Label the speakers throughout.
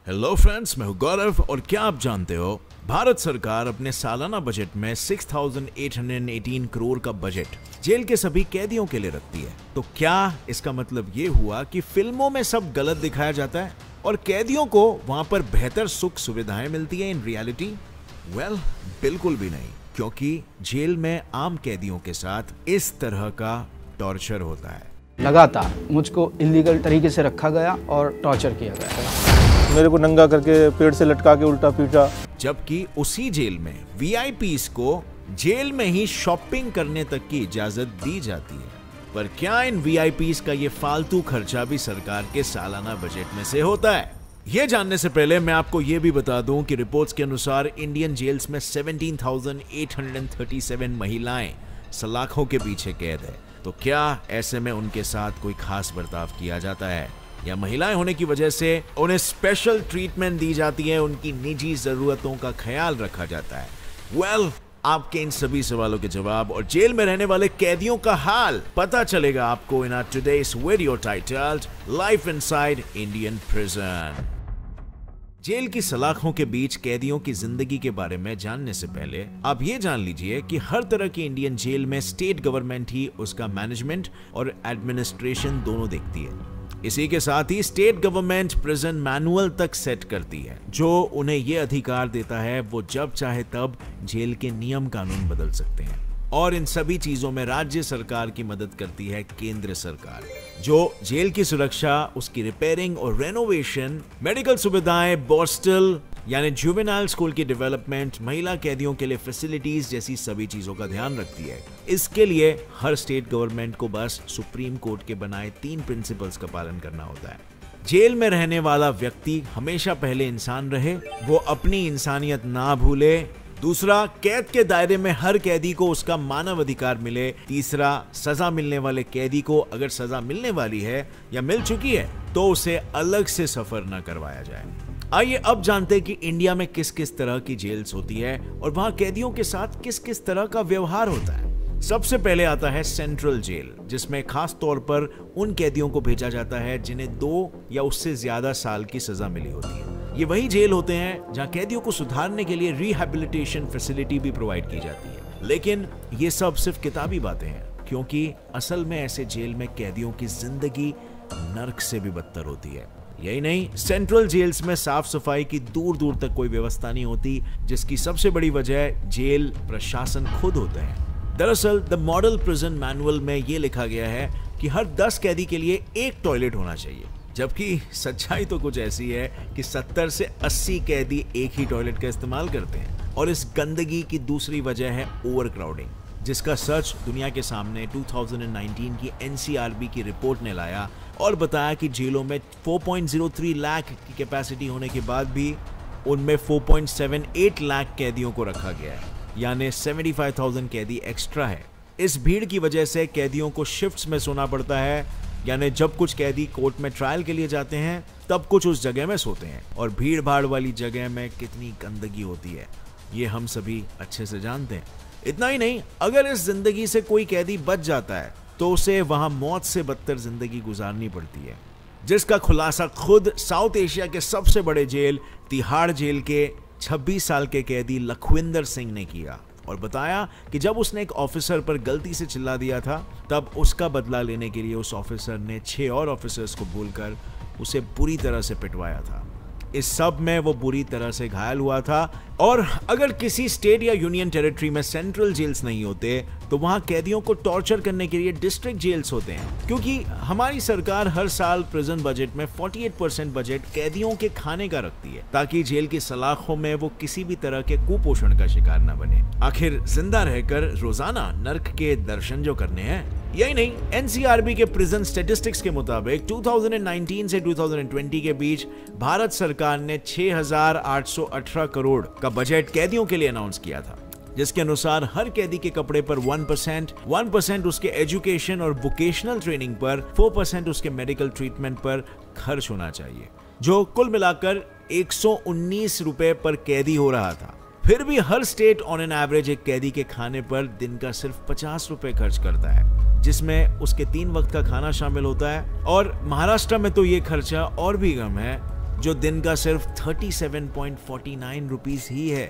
Speaker 1: Hello friends, मैं हूं गौरव और क्या आप जानते हो भारत सरकार अपने सालाना बजट में 6,818 करोड़ का बजट जेल के सभी कैदियों के लिए रखती है। तो क्या इसका मतलब ये हुआ कि फिल्मों में सब गलत दिखाया जाता है और कैदियों को वहां पर बेहतर सुख सुविधाएं मिलती है इन रियलिटी? वेल, बिल्कुल भी नहीं, क्योंकि जेल में आम कैदियों के साथ इस तरह का टॉर्चर होता है।
Speaker 2: लगातार मुझको इलीगल तरीके से रखा गया और टॉर्चर किया गया।
Speaker 3: मेरे को नंगा करके पेड़ से लटका के उल्टा पीटा।
Speaker 1: जबकि उसी जेल में वीआईपीज को जेल में ही शॉपिंग करने तक की इजाजत दी जाती है। पर क्या इन वीआईपीज का ये फालतू खर्चा भी सरकार के सालाना बजट में से होता है? ये जानने से पहले मैं आपको ये भी बता दूं कि रिपोर्ट्स के अनुसार इंडियन जेल्स में 17,837 महिलाएं सलाखों के पीछे कैद है। तो क्या ऐसे में उनके साथ कोई खास बर्ताव किया जाता है या महिलाएं होने की वजह से उन्हें स्पेशल ट्रीटमेंट दी जाती है, उनकी निजी जरूरतों का ख्याल रखा जाता है? वेल, आपके इन सभी सवालों के जवाब और जेल में रहने वाले कैदियों का हाल पता चलेगा आपको in today's video titled life inside Indian prison. Jail की सलाखों के बीच कैदियों की जिंदगी के बारे में जानने से पहले आप ये जान लीजिए कि हर तरह की इंडियन जेल में स्टेट गवर्नमेंट ही उसका मैनेजमेंट और एडमिनिस्ट्रेशन दोनों देखती है। इसी के साथ ही स्टेट गवर्नमेंट प्रिजन मैनुअल तक सेट करती है, जो उन्हें यह अधिकार देता है वो जब चाहे तब जेल के नियम कानून बदल सकते हैं। और इन सभी चीजों में राज्य सरकार की मदद करती है केंद्र सरकार, जो जेल की सुरक्षा, उसकी रिपेयरिंग और रेनोवेशन, मेडिकल सुविधाएं, बॉस्टल यानी जुवेनाइल स्कूल की डेवलपमेंट, महिला कैदियों के लिए फैसिलिटीज जैसी सभी चीजों का ध्यान रखती है। इसके लिए हर स्टेट गवर्नमेंट को बस सुप्रीम कोर्ट के बनाए 3 प्रिंसिपल्स का पालन करना होता है। जेल में रहने वाला व्यक्ति हमेशा पहले इंसान रहे, वो अपनी इंसानियत ना भूले। दूसरा, कैद के दायरे में हर कैदी को उसका मानव अधिकार मिले। तीसरा, सजा मिलने वाले कैदी को अगर सजा मिलने वाली है या मिल चुकी है तो उसे अलग से सफर न करवाया जाए। आइए अब जानते हैं कि इंडिया में किस किस तरह की जेल्स होती है और वहां कैदियों के साथ किस किस तरह का व्यवहार होता है। सबसे पहले आता है सेंट्रल जेल, जिसमें खास तौर पर उन कैदियों को भेजा जाता है जिन्हें 2 या उससे ज्यादा साल की सजा मिली होती है। ये वही जेल होते हैं जहां कैदियों को सुधारने के लिए रिहैबिलिटेशन फैसिलिटी भी प्रोवाइड की जाती है। लेकिन ये सब सिर्फ किताबी बातें हैं, क्योंकि असल में ऐसे जेल में कैदियों की जिंदगी नर्क से भी बदतर होती है। यही नहीं, सेंट्रल जेल्स में साफ सफाई की दूर दूर तक कोई व्यवस्था नहीं होती, जिसकी सबसे बड़ी वजह जेल प्रशासन खुद होते हैं। दरअसल द मॉडल प्रिजन मैनुअल में ये लिखा गया है कि हर 10 कैदी के लिए एक टॉयलेट होना चाहिए, जबकि सच्चाई तो कुछ ऐसी है कि 70 से 80 कैदी एक ही टॉयलेट का इस्तेमाल करते हैं। और इस गंदगी की दूसरी वजह है ओवरक्राउडिंग, जिसका सच दुनिया के सामने 2019 की एनसीआरबी की रिपोर्ट ने लाया और बताया कि जेलों में 4.03 लाख की कैपेसिटी होने के बाद भी उनमें 4.78 लाख कैदियों को रखा गया है, यानी 75,000 कैदी एक्स्ट्रा है। इस भीड़ की वजह से कैदियों को शिफ्ट्स में सोना पड़ता है, यानी जब कुछ कैदी कोर्ट में ट्रायल के लिए जाते हैं तब कुछ उस जगह में सोते हैं। और भीड़ भाड़ वाली जगह में कितनी गंदगी होती है ये हम सभी अच्छे से जानते हैं। इतना ही नहीं, अगर इस जिंदगी से कोई कैदी बच जाता है तो उसे वहां मौत से बदतर जिंदगी गुजारनी पड़ती है, जिसका खुलासा खुद साउथ एशिया के सबसे बड़े जेल तिहाड़ जेल के 26 साल के कैदी लखविंदर सिंह ने किया और बताया कि जब उसने एक ऑफिसर पर गलती से चिल्ला दिया था तब उसका बदला लेने के लिए उस ऑफिसर ने 6 और ऑफिसर्स को बोलकर उसे बुरी तरह से पिटवाया था। इस सब में वो बुरी तरह से घायल हुआ था। और अगर किसी स्टेट या यूनियन टेरिटरी में सेंट्रल जेल्स नहीं होते तो वहां कैदियों को टॉर्चर करने के लिए डिस्ट्रिक्ट जेल्स होते हैं, क्योंकि हमारी सरकार हर साल प्रिजन बजट में 48% बजट कैदियों के खाने का रखती है, ताकि जेल की सलाखों में वो किसी भी तरह के कुपोषण का शिकार न बने। आखिर जिंदा रहकर रोजाना नर्क के दर्शन जो करने हैं। यही नहीं, एनसीआरबी के प्रिजन स्टैटिस्टिक्स के मुताबिक 2019 से 2020 के बीच भारत सरकार ने 6,818 करोड़ का बजट कैदियों के लिए अनाउंस किया था, जिसके अनुसार हर कैदी के कपड़े पर 1% उसके एजुकेशन और वोकेशनल ट्रेनिंग पर, 4% उसके मेडिकल ट्रीटमेंट पर खर्च होना चाहिए, जो कुल मिलाकर 119 रुपए पर कैदी हो रहा था। फिर भी हर स्टेट ऑन एन एवरेज एक कैदी के खाने पर दिन का सिर्फ 50 रुपए खर्च करता है, जिसमें उसके 3 वक्त का खाना शामिल होता है। और महाराष्ट्र में तो ये खर्चा और भी कम है, जो दिन का सिर्फ 37.49 रुपीस ही है।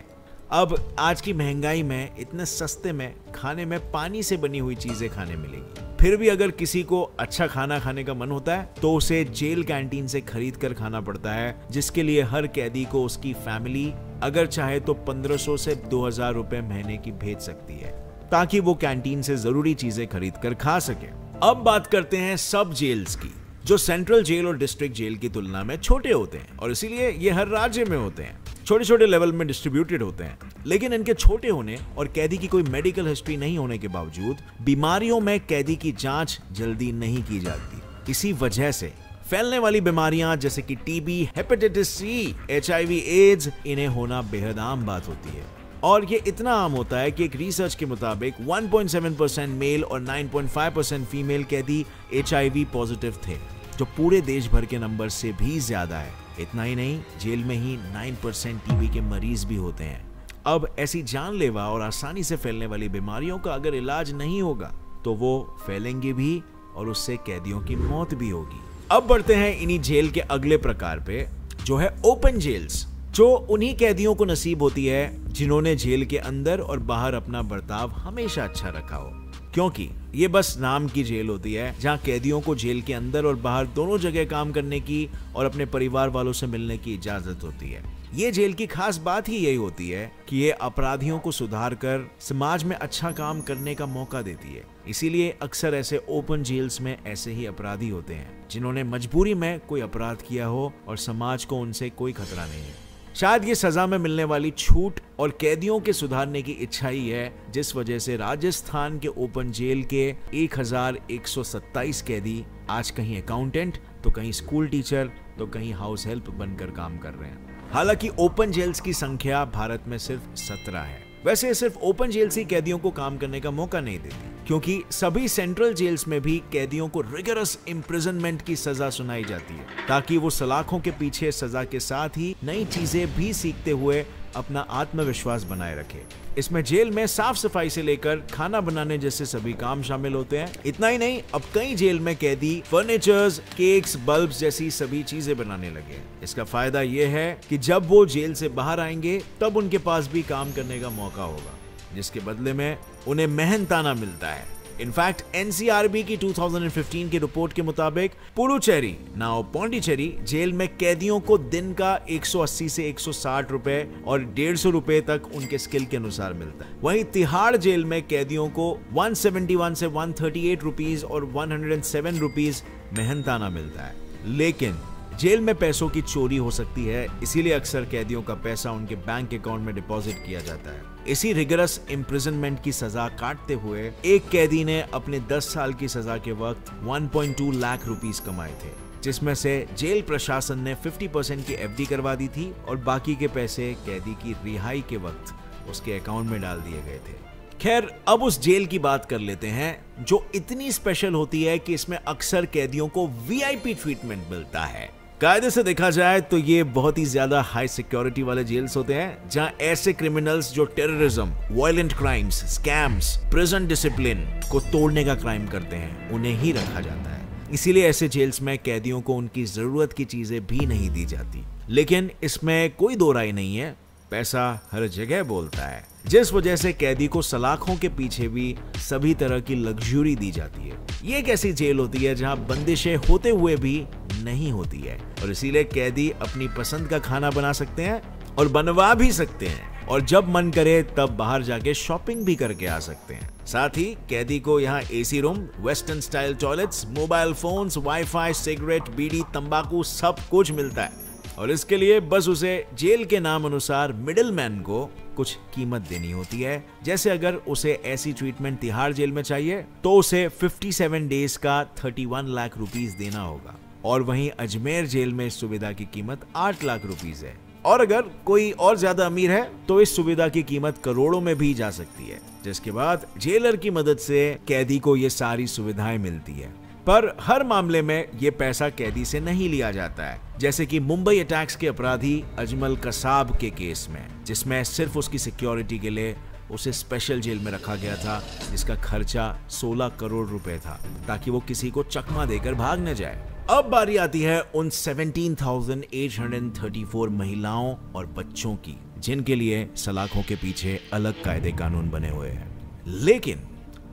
Speaker 1: अब आज की महंगाई में इतने सस्ते में खाने में पानी से बनी हुई चीजें खाने मिलेगी। फिर भी अगर किसी को अच्छा खाना खाने का मन होता है तो उसे जेल कैंटीन से खरीद कर खाना पड़ता है, जिसके लिए हर कैदी को उसकी फैमिली अगर चाहे तो 1500 से 2000 रुपए महीने की भेज सकती है, ताकि वो कैंटीन से जरूरी चीजें खरीद कर खा सके। अब बात करते हैं सब जेल्स की, जो सेंट्रल जेल और डिस्ट्रिक्ट जेल की तुलना में छोटे होते हैं और इसीलिए ये हर राज्य में होते हैं, छोटे छोटे लेवल में डिस्ट्रीब्यूटेड होते हैं। लेकिन इनके छोटे होने और कैदी की कोई मेडिकल हिस्ट्री नहीं होने के बावजूद बीमारियों में कैदी की जांच जल्दी नहीं की जाती। इसी वजह से फैलने वाली बीमारियां जैसे कि TB, hepatitis C, HIV, AIDS, इन्हें होना बेहद आम बात होती है। और ये इतना आम होता है कि एक रिसर्च के मुताबिक 1.7% मेल और 9.5% फीमेल कैदी HIV पॉजिटिव थे, जो पूरे देश भर के नंबर से भी ज्यादा है। इतना ही नहीं, जेल में ही 9% टीबी के मरीज भी होते हैं। अब ऐसी जानलेवा और आसानी से फैलने वाली बीमारियों का अगर इलाज नहीं होगा तो वो फैलेंगे भी और उससे कैदियों की मौत भी होगी। अब बढ़ते हैं इन्हीं जेल के अगले प्रकार पे, जो है ओपन जेल्स, जो उन्हीं कैदियों को नसीब होती है जिन्होंने जेल के अंदर और बाहर अपना बर्ताव हमेशा अच्छा रखा हो, क्योंकि ये बस नाम की जेल होती है जहां कैदियों को जेल के अंदर और बाहर दोनों जगह काम करने की और अपने परिवार वालों से मिलने की इजाजत होती है। ये जेल की खास बात ही यही होती है कि ये अपराधियों को सुधार कर समाज में अच्छा काम करने का मौका देती है। इसीलिए अक्सर ऐसे ओपन जेल्स में ऐसे ही अपराधी होते हैं जिन्होंने मजबूरी में कोई अपराध किया हो और समाज को उनसे कोई खतरा नहीं है। शायद ये सजा में मिलने वाली छूट और कैदियों के सुधारने की इच्छा ही है जिस वजह से राजस्थान के ओपन जेल के 1127 कैदी आज कहीं अकाउंटेंट, तो कहीं स्कूल टीचर, तो कहीं हाउस हेल्प बनकर काम कर रहे हैं। हालांकि ओपन जेल्स की संख्या भारत में सिर्फ 17 है। वैसे सिर्फ ओपन जेल्स ही कैदियों को काम करने का मौका नहीं देती, क्योंकि सभी सेंट्रल जेल्स में भी कैदियों को रिगरस इम्प्रिजनमेंट की सजा सुनाई जाती है, ताकि वो सलाखों के पीछे सजा के साथ ही नई चीजें भी सीखते हुए अपना आत्मविश्वास बनाए रखे। इसमें जेल में साफ सफाई से लेकर खाना बनाने जैसे सभी काम शामिल होते हैं। इतना ही नहीं, अब कई जेल में कैदी फर्नीचर्स, केक्स, बल्ब्स जैसी सभी चीजें बनाने लगे। इसका फायदा ये है कि जब वो जेल से बाहर आएंगे तब उनके पास भी काम करने का मौका होगा, जिसके बदले में उन्हें मेहनताना मिलता है। इनफैक्ट NCRB की 2015 की रिपोर्ट के मुताबिक पुडुचेरी, नाउ पौंडीचेरी जेल में कैदियों को दिन का 180 से 160 रुपए और 150 रुपए तक उनके स्किल के अनुसार मिलता है। वहीं तिहाड़ जेल में कैदियों को 171 से 138 रुपीस और 107 रुपीस मेहनताना मिलता है। लेकिन जेल में पैसों की चोरी हो सकती है, इसीलिए अक्सर कैदियों का पैसा उनके बैंक अकाउंट में डिपॉजिट किया जाता है। इसी रिगरस इम्प्रिजनमेंट की सजा काटते हुए एक कैदी ने अपने 10 साल की सजा के वक्त 1.2 लाख रुपीस कमाए थे, जिसमें से जेल प्रशासन ने 50% की FD करवा दी थी और बाकी के पैसे कैदी की रिहाई के वक्त उसके अकाउंट में डाल दिए गए थे। खैर, अब उस जेल की बात कर लेते हैं जो इतनी स्पेशल होती है कि इसमें अक्सर कैदियों को VIP ट्रीटमेंट मिलता है। कायदे से देखा जाए तो ये बहुत ही ज्यादा हाई सिक्योरिटी वाले जेल्स होते हैं जहां ऐसे क्रिमिनल्स जो terrorism, violent crimes, scams, prison discipline को तोड़ने का क्राइम करते हैं, उन्हें ही रखा जाता है। इसीलिए ऐसे जेल्स में कैदियों को उनकी जरूरत की चीजें भी नहीं दी जाती। लेकिन इसमें कोई दो राय नहीं है, पैसा हर जगह बोलता है, जिस वजह से कैदी को सलाखों के पीछे भी सभी तरह की लग्जरी दी जाती है। ये एक ऐसी जेल होती है जहां बंदिशें होते हुए भी नहीं होती है और इसीलिए कैदी अपनी पसंद का खाना बना सकते हैं और बनवा भी सकते हैं, और जब मन करे तब बाहर जाके शॉपिंग भी करके आ सकते हैं। साथ ही कैदी को यहाँ AC room, western style toilets, mobile phones, WiFi, cigarette, beedi, तंबाकू सब कुछ मिलता है, और इसके लिए बस उसे जेल के नाम अनुसार मिडिलमैन को कुछ कीमत देनी होती है। जैसे अगर उसे ऐसी ट्रीटमेंट तिहाड़ जेल में चाहिए तो उसे 57 डेज का 31 लाख रुपीस देना होगा, और वहीं अजमेर जेल में इस सुविधा की कीमत 8 लाख रुपीस है। और अगर कोई और ज्यादा अमीर है तो इस सुविधा की कीमत करोड़ों में भी जा सकती है, जिसके बाद जेलर की मदद से कैदी को ये सारी सुविधाएं मिलती है। पर हर मामले में ये पैसा कैदी से नहीं लिया जाता है, जैसे कि मुंबई अटैक्स के अपराधी अजमल कसाब के केस में, जिसमें सिर्फ उसकी सिक्योरिटी के लिए उसे स्पेशल जेल में रखा गया था, जिसका खर्चा 16 करोड़ रुपए था, ताकि वो किसी को चकमा देकर भाग न जाए। अब बारी आती है उन 17,834 महिलाओं और बच्चों की जिनके लिए सलाखों के पीछे अलग कायदे कानून बने हुए हैं, लेकिन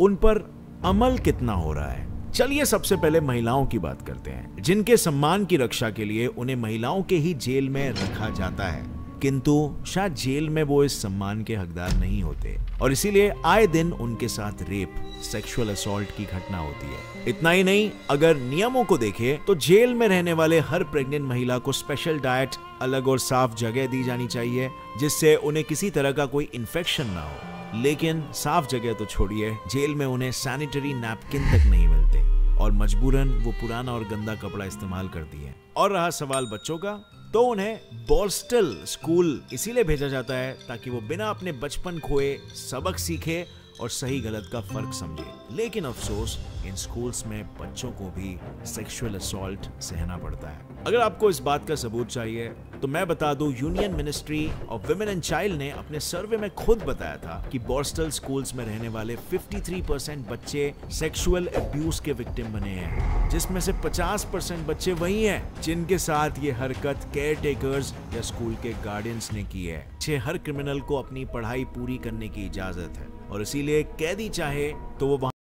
Speaker 1: उन पर अमल कितना हो रहा है। चलिए सबसे पहले महिलाओं की बात करते हैं, जिनके सम्मान की रक्षा के लिए उन्हें महिलाओं के ही जेल में रखा जाता है, किंतु शायद जेल में वो इस सम्मान के हकदार नहीं होते और इसीलिए आए दिन उनके साथ रेप, सेक्सुअल असॉल्ट की घटना होती है। इतना ही नहीं, अगर नियमों को देखें तो जेल में रहने वाले हर प्रेग्नेंट महिला को स्पेशल डाइट, अलग और साफ जगह दी जानी चाहिए जिससे उन्हें किसी तरह का कोई इन्फेक्शन ना हो। लेकिन साफ जगह तो छोड़िए, जेल में उन्हें सैनिटरी नैपकिन तक नहीं मिलते और मजबूरन वो पुराना और गंदा कपड़ा इस्तेमाल करती है। और रहा सवाल बच्चों का, तो उन्हें बोर्स्टल स्कूल इसीलिए भेजा जाता है ताकि वो बिना अपने बचपन खोए सबक सीखे और सही गलत का फर्क समझे। लेकिन अफसोस, इन स्कूल्स में बच्चों को भी सेक्सुअल असॉल्ट सहना पड़ता है। अगर आपको इस बात का सबूत चाहिए तो मैं बता दूं, union ministry of women and child ने अपने सर्वे में खुद बताया था कि बोर्स्टल स्कूल्स में रहने वाले 53% बच्चे सेक्सुअल अब्यूज के विक्टिम बने हैं, जिसमें से 50% बच्चे वही हैं जिनके साथ ये हरकत केयर टेकर्स या स्कूल के गार्डियंस ने की है। हर क्रिमिनल को अपनी पढ़ाई पूरी करने की इजाजत है और इसीलिए कैदी चाहे तो वो